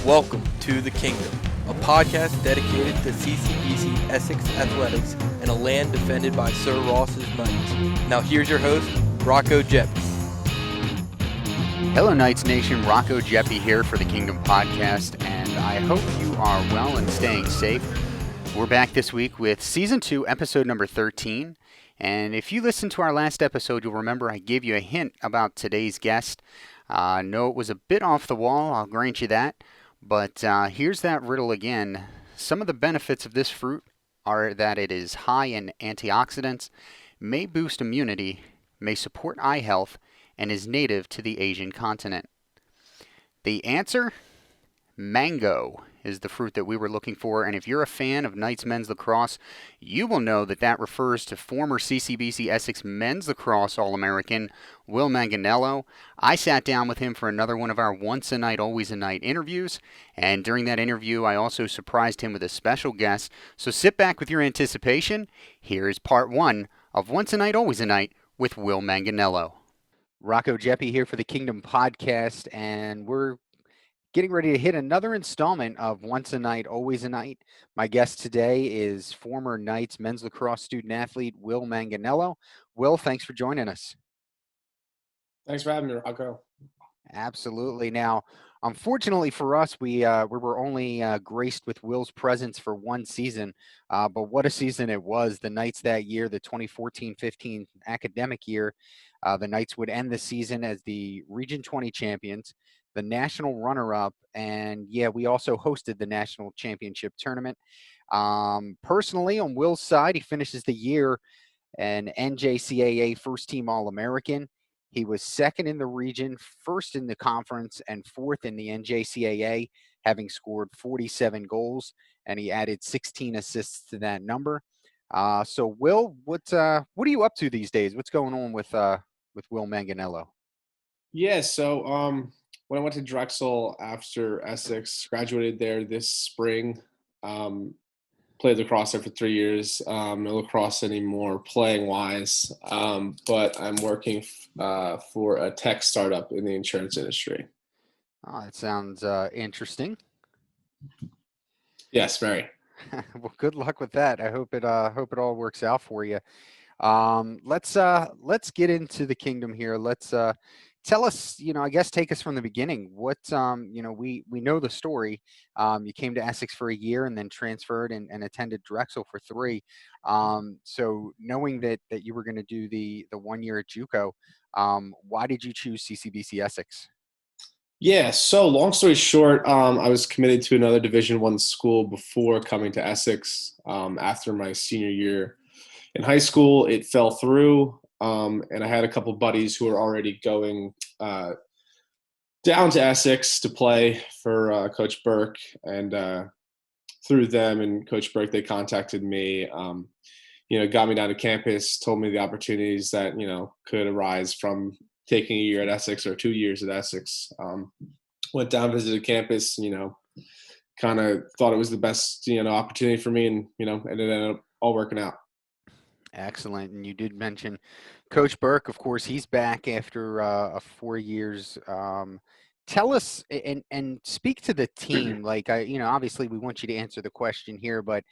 Welcome to The Kingdom, a podcast dedicated to CCBC Essex Athletics and a land defended by Sir Ross's Knights. Now here's your host, Rocco Geppi. Hello Knights Nation, Rocco Geppi here for The Kingdom podcast, and I hope you are well and staying safe. We're back this week with Season 2, Episode number 13, and if you listened to our last episode, you'll remember I gave you a hint about today's guest. No, it was a bit off the wall, I'll grant you that. But here's that riddle again. Some of the benefits of this fruit are that it is high in antioxidants, may boost immunity, may support eye health, and is native to the Asian continent. The answer? Mango is the fruit that we were looking for, and if you're a fan of Knights men's lacrosse, you will know that that refers to former CCBC Essex men's lacrosse All-American Will Manganiello. I sat down with him for another one of our Once a Night, Always a Night interviews, and during that interview, I also surprised him with a special guest. So sit back with your anticipation. Here is part one of Once a Night, Always a Night with Will Manganiello. Rocco Geppi here for the Kingdom podcast, and we're getting ready to hit another installment of Once a Night, Always a Night. My guest today is former Knights men's lacrosse student athlete Will Manganiello. Will, thanks for joining us. Thanks for having me, Rocco. Absolutely. Now, unfortunately for us, we were only graced with Will's presence for one season, but what a season it was. The Knights that year, the 2014-15 academic year, the Knights would end the season as the Region 20 champions, the national runner-up, and yeah, we also hosted the national championship tournament. Personally, on Will's side, he finishes the year an NJCAA first-team All-American. He was second in the region, first in the conference, and fourth in the NJCAA, having scored 47 goals, and he added 16 assists to that number. So, Will, what are you up to these days? What's going on with Will Manganiello? Yeah, so when I went to Drexel after Essex, graduated there this spring, played lacrosse there for 3 years. No lacrosse anymore, playing-wise, but I'm working for a tech startup in the insurance industry. Oh, that sounds interesting. Yes, very. Well, good luck with that. I hope it all works out for you. Let's get into the Kingdom here. Let's tell us, I guess take us from the beginning. What we know the story. You came to Essex for a year and then transferred and attended Drexel for 3. So knowing that you were going to do the 1 year at JUCO, why did you choose CCBC Essex? Yeah, so long story short, I was committed to another Division I school before coming to Essex. After my senior year in high school, it fell through, and I had a couple buddies who were already going down to Essex to play for Coach Burke, and through them and Coach Burke, they contacted me, got me down to campus, told me the opportunities that, could arise from taking a year at Essex or 2 years at Essex. Went down, visited campus, kind of thought it was the best, opportunity for me, and, it ended up all working out. Excellent. And you did mention Coach Burke. Of course, he's back after 4 years. Tell us and speak to the team. Like, obviously we want you to answer the question here, but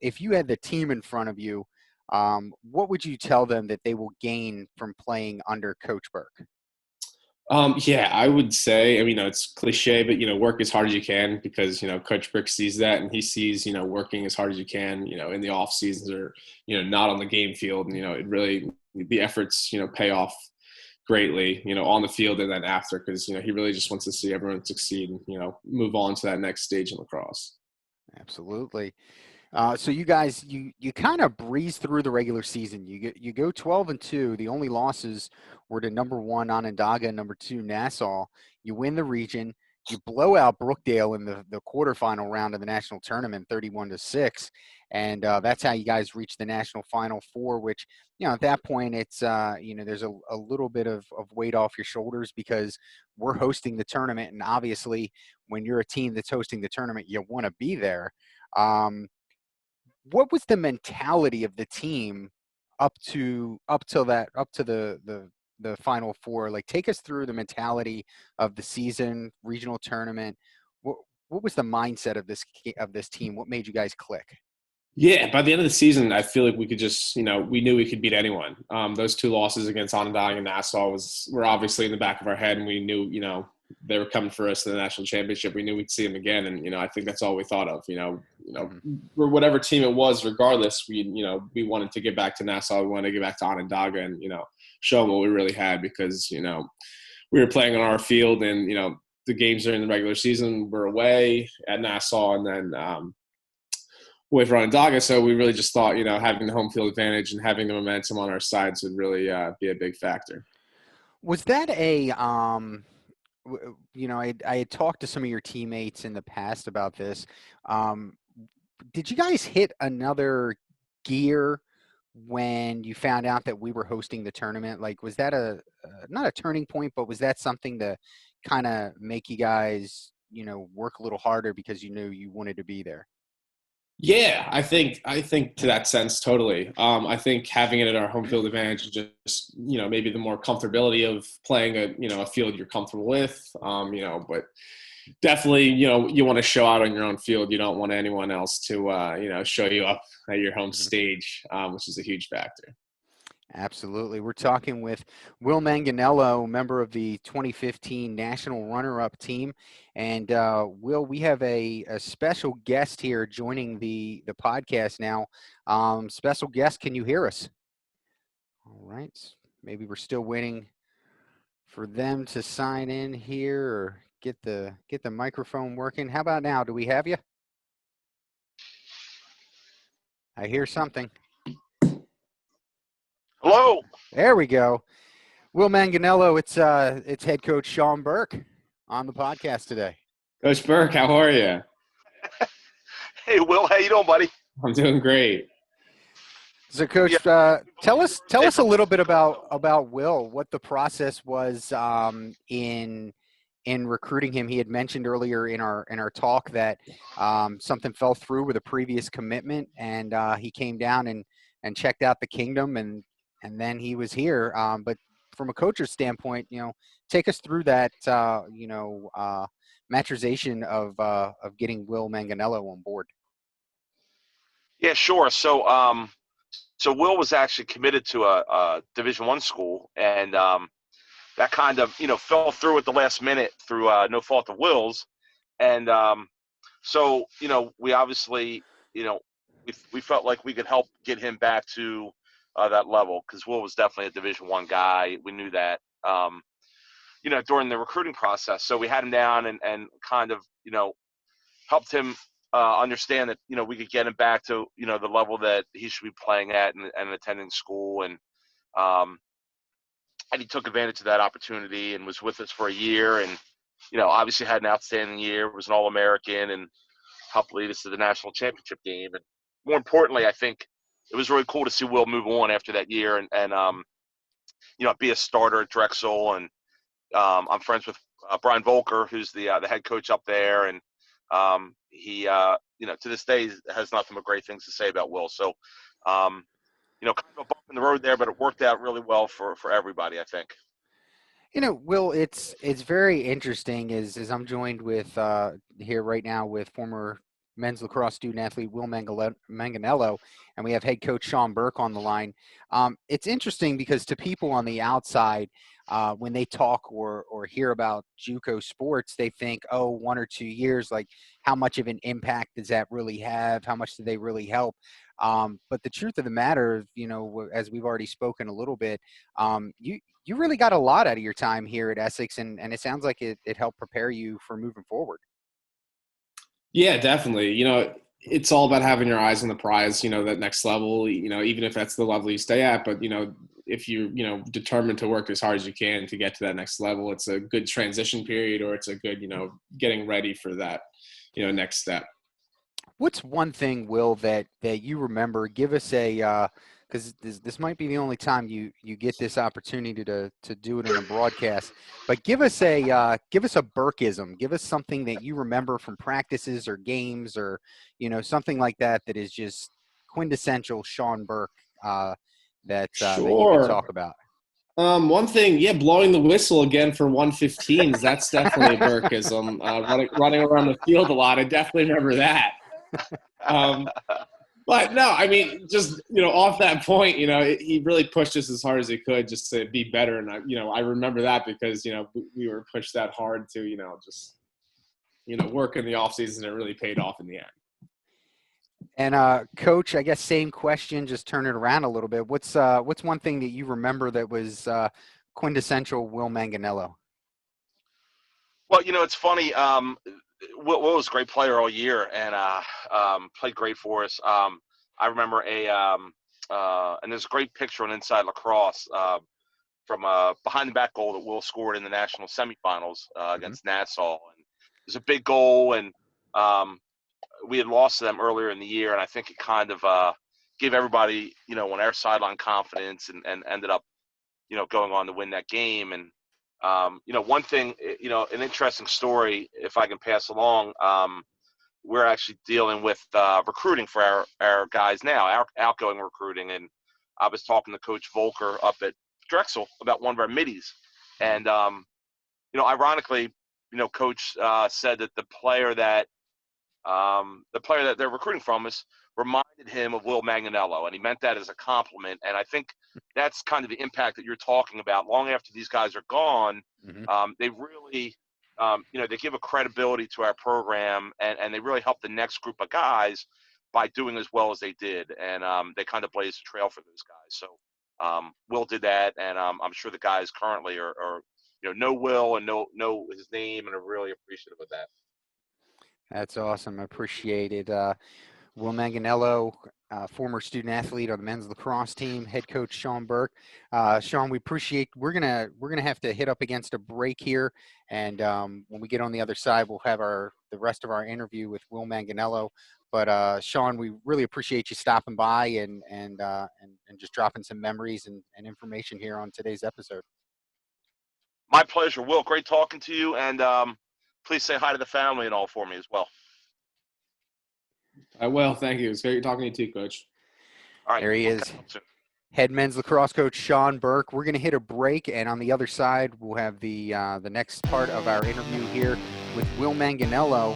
if you had the team in front of you, what would you tell them that they will gain from playing under Coach Burke? Yeah, I would say, it's cliche, but, work as hard as you can because, Coach Burke sees that, and he sees, working as hard as you can, in the off seasons or, not on the game field. And, it really, the efforts, pay off greatly, on the field and then after, because, he really just wants to see everyone succeed and, move on to that next stage in lacrosse. Absolutely. So you guys, you kind of breeze through the regular season. You go 12-2. The only losses were to number 1 Onondaga and number 2 Nassau. You win the region. You blow out Brookdale in the quarterfinal round of the national tournament, 31-6, and that's how you guys reach the national Final Four. Which, at that point, it's there's a little bit of weight off your shoulders because we're hosting the tournament, and obviously, when you're a team that's hosting the tournament, you want to be there. What was the mentality of the team up to the Final Four? Like, take us through the mentality of the season, regional tournament. what was the mindset of this team? What made you guys click? Yeah, by the end of the season, I feel like we could just, we knew we could beat anyone. Those two losses against Onondaga and Nassau were obviously in the back of our head, and we knew, they were coming for us in the national championship. We knew we'd see them again, and I think that's all we thought of. For whatever team it was, regardless, we wanted to get back to Nassau, we wanted to get back to Onondaga, and show them what we really had because we were playing on our field, and the games during the regular season were away at Nassau, and then away from Onondaga, so we really just thought, having the home field advantage and having the momentum on our sides would really be a big factor. Was that I had talked to some of your teammates in the past about this. Did you guys hit another gear when you found out that we were hosting the tournament? Like, was that not a turning point, but was that something to kind of make you guys, work a little harder because you knew you wanted to be there? Yeah, I think to that sense, totally. I think having it at our home field advantage, just maybe the more comfortability of playing a field you're comfortable with. But definitely, you want to show out on your own field. You don't want anyone else to show you up at your home stage, which is a huge factor. Absolutely. We're talking with Will Manganiello, member of the 2015 National Runner-Up team. And Will, we have a special guest here joining the podcast now. Special guest, can you hear us? All right. Maybe we're still waiting for them to sign in here or get the microphone working. How about now? Do we have you? I hear something. Hello. There we go. Will Manganiello, it's head coach Shawn Burke on the podcast today. Coach Burke, how are you? Hey, Will, how you doing, buddy? I'm doing great. So, Coach, tell us a little bit about Will. What the process was in recruiting him. He had mentioned earlier in our talk that something fell through with a previous commitment, and he came down and checked out the Kingdom, and then he was here. But from a coach's standpoint, take us through that, maturization of getting Will Manganiello on board. Yeah, sure. So Will was actually committed to a Division I school, and that kind of, fell through at the last minute through no fault of Will's. And so, we obviously, we felt like we could help get him back to that level because Will was definitely a Division I guy. We knew that, during the recruiting process. So we had him down and kind of, helped him understand that, we could get him back to, the level that he should be playing at and attending school. And he took advantage of that opportunity and was with us for a year and, obviously had an outstanding year, was an All-American and helped lead us to the national championship game. And more importantly, I think it was really cool to see Will move on after that year and be a starter at Drexel. And I'm friends with Brian Volker, who's the head coach up there. And he, to this day has nothing but great things to say about Will. So, kind of a bump in the road there, but it worked out really well for everybody, I think. Will, it's very interesting as I'm joined with here right now with former men's lacrosse student athlete Will Manganiello, and we have head coach Shawn Burke on the line. It's interesting because to people on the outside, when they talk or hear about JUCO sports, they think, 1 or 2 years, like how much of an impact does that really have? How much do they really help? But the truth of the matter, as we've already spoken a little bit, you really got a lot out of your time here at Essex, and it sounds like it helped prepare you for moving forward. Yeah, definitely. It's all about having your eyes on the prize, that next level, even if that's the level you stay at. But, if you're, determined to work as hard as you can to get to that next level, it's a good transition period or it's a good, getting ready for that, next step. What's one thing, Will, that you remember? Give us because this might be the only time you get this opportunity to do it in a broadcast. But give us a Burkeism. Give us something that you remember from practices or games or something like that is just quintessential Shawn Burke that you can talk about. One thing, yeah, blowing the whistle again for 115s. That's definitely a Burkeism. Running around the field a lot. I definitely remember that. But no, I mean, just, off that point, he really pushed us as hard as he could just to be better. And I remember that because, we were pushed that hard to, just, work in the off season. It really paid off in the end. And Coach, I guess same question, just turn it around a little bit. What's one thing that you remember that was quintessential Will Manganiello? Well, it's funny. Will was a great player all year and played great for us. I remember and there's a great picture on Inside Lacrosse from a behind the back goal that Will scored in the national semifinals against Nassau. And it was a big goal, and we had lost to them earlier in the year, and I think it kind of gave everybody, on our sideline confidence and ended up, going on to win that game. And one thing, an interesting story, if I can pass along, we're actually dealing with recruiting for our guys now, our outgoing recruiting. And I was talking to Coach Volker up at Drexel about one of our middies. And, ironically, Coach said that the player that they're recruiting from us reminded him of Will Manganiello, and he meant that as a compliment. And I think that's kind of the impact that you're talking about. Long after these guys are gone, they really, they give a credibility to our program, and they really help the next group of guys by doing as well as they did. And they kind of blazed the trail for those guys. So Will did that, and I'm sure the guys currently are know Will and know his name and are really appreciative of that. That's awesome. I appreciate it. Will Manganiello, former student athlete on the men's lacrosse team, head coach Shawn Burke. Shawn, we appreciate. We're gonna have to hit up against a break here, and when we get on the other side, we'll have the rest of our interview with Will Manganiello. But Shawn, we really appreciate you stopping by and just dropping some memories and information here on today's episode. My pleasure, Will. Great talking to you, and please say hi to the family and all for me as well. I will. Thank you. It's great talking to you too, Coach. All right. There he is. Head men's lacrosse coach Shawn Burke. We're going to hit a break, and on the other side, we'll have the next part of our interview here with Will Manganiello.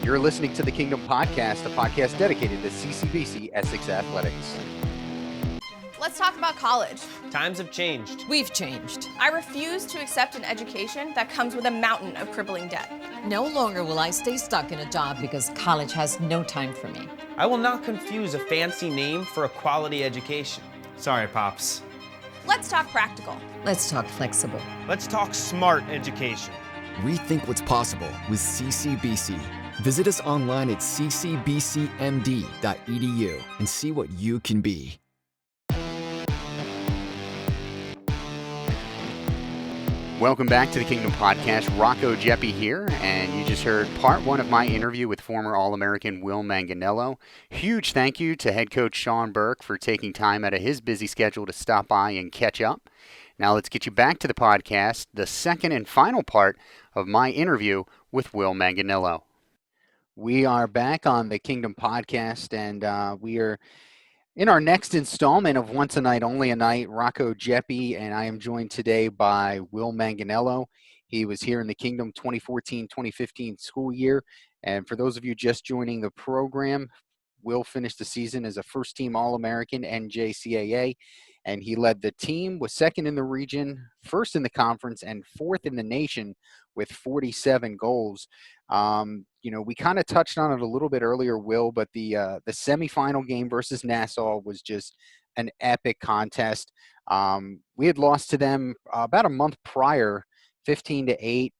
You're listening to the Kingdom Podcast, a podcast dedicated to CCBC Essex Athletics. Let's talk about college. Times have changed. We've changed. I refuse to accept an education that comes with a mountain of crippling debt. No longer will I stay stuck in a job because college has no time for me. I will not confuse a fancy name for a quality education. Sorry, Pops. Let's talk practical. Let's talk flexible. Let's talk smart education. Rethink what's possible with CCBC. Visit us online at ccbcmd.edu and see what you can be. Welcome back to the Kingdom Podcast. Rocco Geppi here, and you just heard part one of my interview with former All-American Will Manganiello. Huge thank you to head coach Shawn Burke for taking time out of his busy schedule to stop by and catch up. Now let's get you back to the podcast, the second and final part of my interview with Will Manganiello. We are back on the Kingdom Podcast, and we are in our next installment of Once a Night, Only a Night. Rocco Geppi, and I am joined today by Will Manganiello. He was here in the Kingdom 2014-2015 school year. And for those of you just joining the program, Will finished the season as a first-team All-American NJCAA, and he led the team, was second in the region, first in the conference, and fourth in the nation with 47 goals. We kind of touched on it a little bit earlier, Will, but the semifinal game versus Nassau was just an epic contest. We had lost to them about a month prior, 15-8.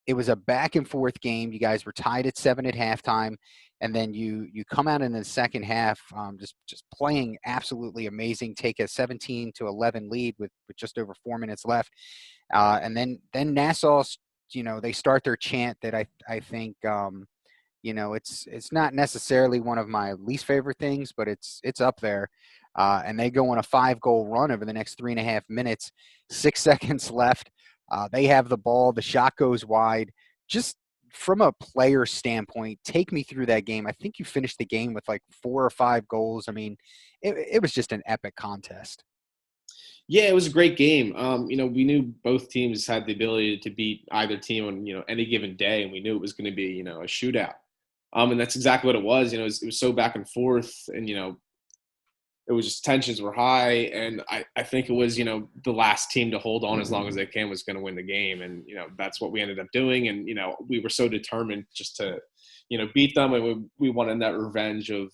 It was a back and forth game. You guys were tied at 7 at halftime, and then you come out in the second half, just playing absolutely amazing. Take a 17-11 lead with just over 4 minutes left, and then Nassau, they start their chant that I think. It's not necessarily one of my least favorite things, but it's up there. And they go on a 5-goal run over the next 3.5 minutes, 6 seconds left. They have the ball. The shot goes wide. Just from a player standpoint, take me through that game. I think you finished the game with like 4 or 5 goals. I mean, it was just an epic contest. Yeah, it was a great game. We knew both teams had the ability to beat either team on, any given day, and we knew it was going to be, a shootout. And that's exactly what it was. It was so back and forth, and, it was just tensions were high. And I think it was, the last team to hold on as long as they can was going to win the game. And, that's what we ended up doing. And, we were so determined just to, beat them. And we wanted that revenge of,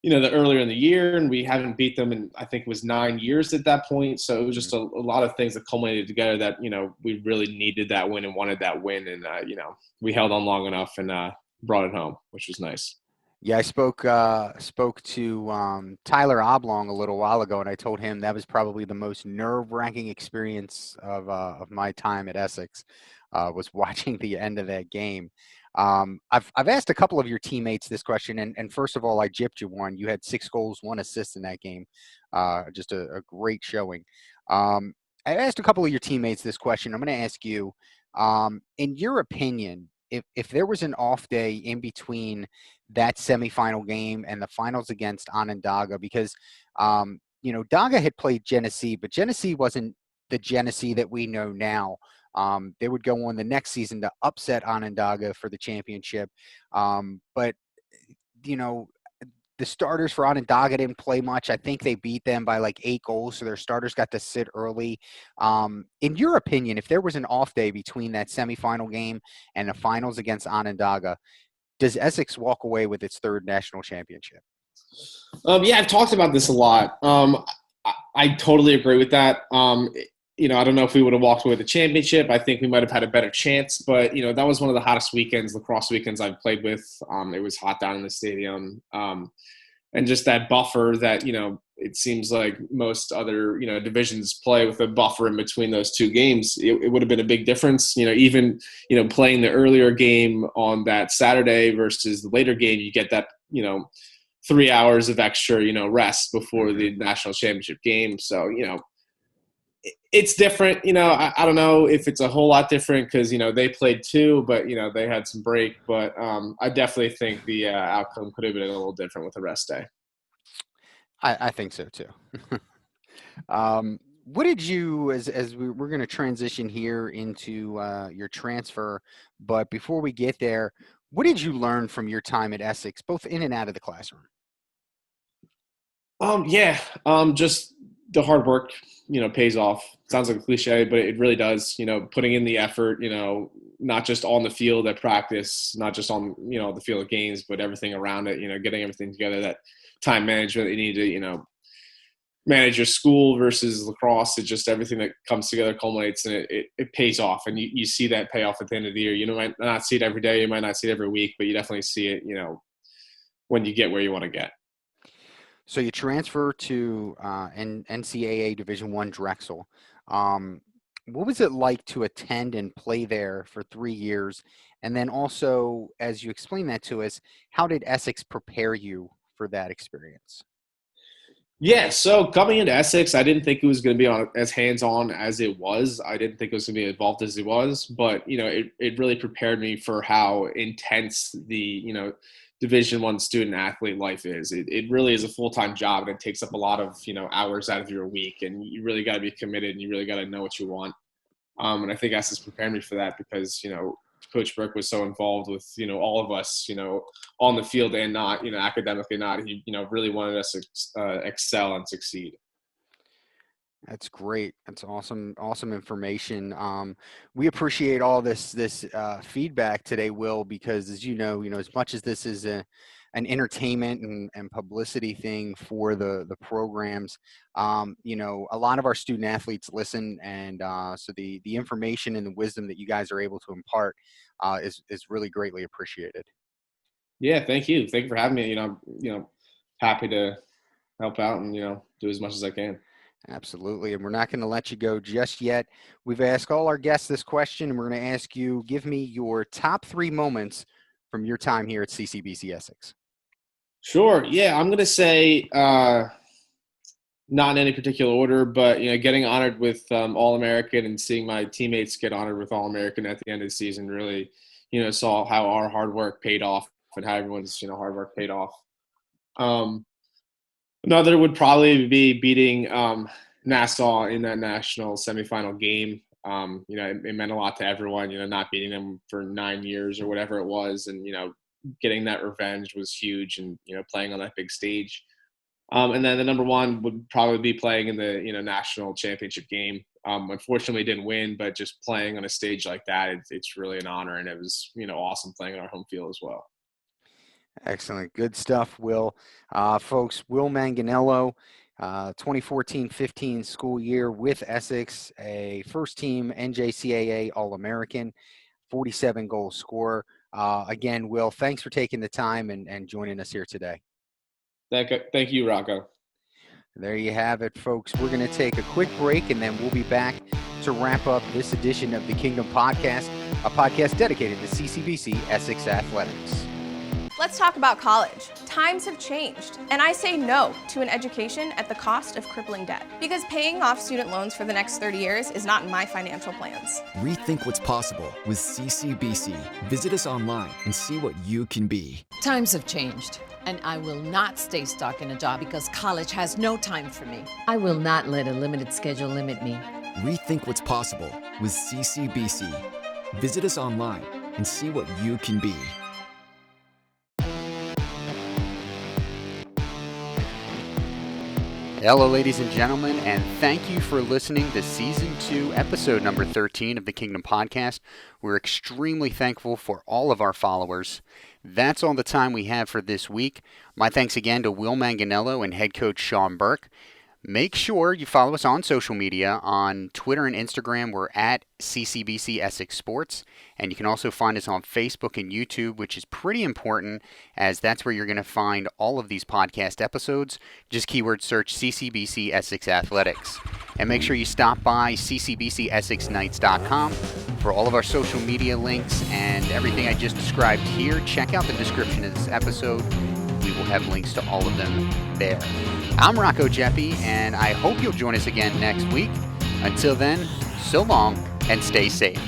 the earlier in the year, and we haven't beat them in, I think it was 9 years at that point. So it was just a lot of things that culminated together that, we really needed that win and wanted that win. And, we held on long enough and brought it home, which was nice. Yeah, I spoke to Tyler Oblong a little while ago, and I told him that was probably the most nerve-wracking experience of my time at Essex, was watching the end of that game. I've asked a couple of your teammates this question, and first of all, I gypped you one. You had 6 goals, 1 assist in that game. Just a great showing. I asked a couple of your teammates this question. I'm going to ask you, in your opinion, if there was an off day in between that semifinal game and the finals against Onondaga, because Daga had played Genesee, but Genesee wasn't the Genesee that we know now. They would go on the next season to upset Onondaga for the championship. But the starters for Onondaga didn't play much. I think they beat them by like 8 goals, so their starters got to sit early. In your opinion, if there was an off day between that semifinal game and the finals against Onondaga, does Essex walk away with its 3rd national championship? Yeah, I've talked about this a lot. I totally agree with that. I don't know if we would have walked away with the championship. I think we might have had a better chance, but, that was one of the hottest lacrosse weekends I've played with. It was hot down in the stadium. And just that buffer that, it seems like most other, divisions play with a buffer in between those 2 games. It would have been a big difference, even, playing the earlier game on that Saturday versus the later game, you get that, 3 hours of extra, rest before the national championship game. So, it's different. I don't know if it's a whole lot different because, they played 2, but, they had some break. But I definitely think the outcome could have been a little different with the rest day. I think so too. What did you, as we're going to transition here into your transfer, but before we get there, what did you learn from your time at Essex, both in and out of the classroom? Just the hard work, pays off. Sounds like a cliche, but it really does. Putting in the effort, not just on the field at practice, not just on, the field of games, but everything around it, getting everything together, that time management that you need to, manage your school versus lacrosse. It just everything that comes together culminates and it pays off. And you see that payoff at the end of the year. You might not see it every day. You might not see it every week, but you definitely see it, when you get where you want to get. So you transfer to NCAA Division I Drexel. What was it like to attend and play there for 3 years? And then also, as you explain that to us, how did Essex prepare you for that experience? Yeah, so coming into Essex, I didn't think it was going to be as hands-on as it was. I didn't think it was going to be involved as it was, but, it really prepared me for how intense the, Division I student athlete life is. It really is a full-time job, and it takes up a lot of, hours out of your week, and you really got to be committed, and you really got to know what you want. And I think Essex prepared me for that because, Coach Burke was so involved with, all of us, on the field and not, academically not. He, really wanted us to excel and succeed. That's great. That's awesome. Awesome information. We appreciate all this feedback today, Will, because as as much as this is an entertainment and publicity thing for the programs, a lot of our student athletes listen, and so the information and the wisdom that you guys are able to impart is really greatly appreciated. Yeah, thank you. Thank you for having me. Happy to help out and do as much as I can. Absolutely. And we're not going to let you go just yet. We've asked all our guests this question, and we're going to ask you, give me your top 3 moments from your time here at CCBC Essex. Sure. Yeah, I'm going to say not in any particular order, but, getting honored with All-American and seeing my teammates get honored with All-American at the end of the season really, saw how our hard work paid off and how everyone's, hard work paid off. Another would probably be beating Nassau in that national semifinal game. It meant a lot to everyone, not beating them for 9 years or whatever it was. And, getting that revenge was huge, and, playing on that big stage. And then the number one would probably be playing in the, national championship game. Unfortunately didn't win, but just playing on a stage like that, it's really an honor. And it was, awesome playing on our home field as well. Excellent. Good stuff, Will. Folks, Will Manganiello, 2014-15 school year with Essex, a first-team NJCAA All-American, 47-goal scorer. Again, Will, thanks for taking the time and joining us here today. Thank you, Rocco. There you have it, folks. We're going to take a quick break, and then we'll be back to wrap up this edition of the Kingdom Podcast, a podcast dedicated to CCBC Essex Athletics. Let's talk about college. Times have changed, and I say no to an education at the cost of crippling debt, because paying off student loans for the next 30 years is not in my financial plans. Rethink what's possible with CCBC. Visit us online and see what you can be. Times have changed, and I will not stay stuck in a job because college has no time for me. I will not let a limited schedule limit me. Rethink what's possible with CCBC. Visit us online and see what you can be. Hello, ladies and gentlemen, and thank you for listening to Season 2, Episode number 13 of the Kingdom Podcast. We're extremely thankful for all of our followers. That's all the time we have for this week. My thanks again to Will Manganiello and head coach Shawn Burke. Make sure you follow us on social media. On Twitter and Instagram, we're at CCBC Essex Sports. And you can also find us on Facebook and YouTube, which is pretty important, as that's where you're going to find all of these podcast episodes. Just keyword search CCBC Essex Athletics. And make sure you stop by ccbcsexnights.com for all of our social media links and everything I just described here. Check out the description of this episode. We will have links to all of them there. I'm Rocco Geppi, and I hope you'll join us again next week. Until then, so long and stay safe.